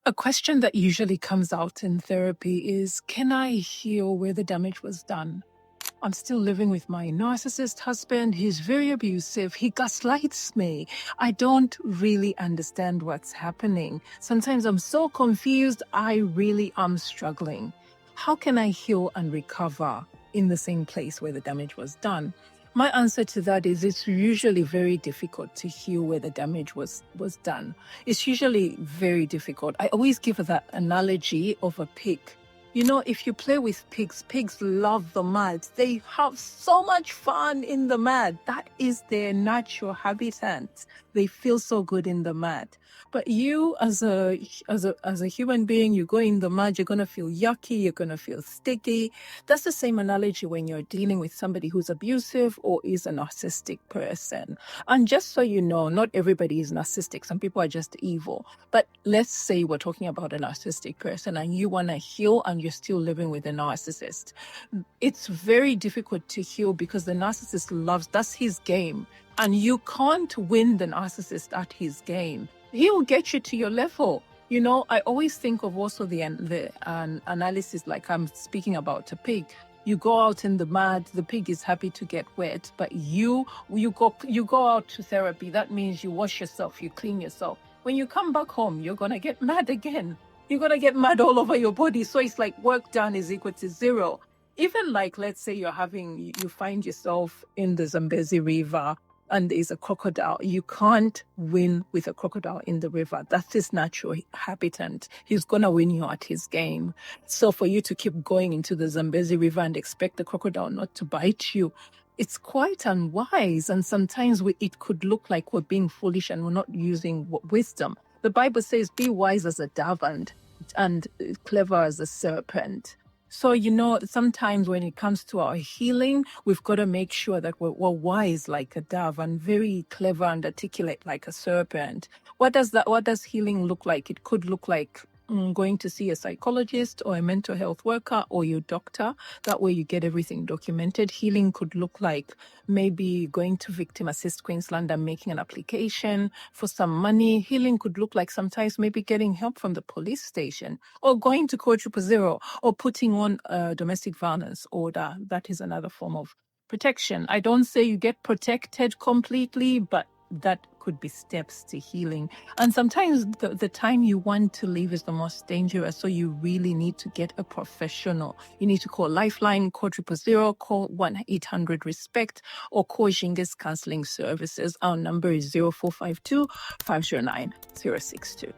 A question that usually comes out in therapy is, can I heal where the damage was done? I'm still living with my narcissist husband. He's very abusive. He gaslights me. I don't really understand what's happening. Sometimes I'm so confused. I really am struggling. How can I heal and recover in the same place where the damage was done? My answer to that is it's usually very difficult to heal where the damage was done. It's usually very difficult. I always give that analogy of a pig. You know, if you play with pigs, pigs love the mud. They have so much fun in the mud. That is their natural habitat. They feel so good in the mud. But you, as a human being, you go in the mud, you're gonna feel yucky, you're gonna feel sticky. That's the same analogy when you're dealing with somebody who's abusive or is a narcissistic person. And just so you know, not everybody is narcissistic. Some people are just evil. But let's say we're talking about a narcissistic person and you want to heal and you're still living with a narcissist. It's very difficult to heal because the narcissist that's his game. And you can't win the narcissist at his game. He will get you to your level. You know, I always think of also the analysis like I'm speaking about a pig. You go out in the mud, the pig is happy to get wet, but you go out to therapy. That means you wash yourself, you clean yourself. When you come back home, you're going to get mad again. You're going to get mad all over your body. So it's like work done is equal to zero. Even like, let's say you find yourself in the Zambezi River and there's a crocodile. You can't win with a crocodile in the river. That's his natural habitat. He's going to win you at his game. So for you to keep going into the Zambezi River and expect the crocodile not to bite you, it's quite unwise. And sometimes it could look like we're being foolish and we're not using wisdom. The Bible says, be wise as a dove and clever as a serpent. So, you know, sometimes when it comes to our healing, we've got to make sure that we're wise like a dove and very clever and articulate like a serpent. What does healing look like? It could look like going to see a psychologist or a mental health worker or your doctor. That way you get everything documented. Healing could look like maybe going to Victim Assist Queensland and making an application for some money. Healing could look like sometimes maybe getting help from the police station or going to Code 000 or putting on a domestic violence order. That is another form of protection. I don't say you get protected completely, but that could be steps to healing. And sometimes the time you want to leave is the most dangerous. So you really need to get a professional. You need to call Lifeline, call 000, call 1-800-RESPECT, or call Jingus Counseling Services. Our number is 0452 509 062.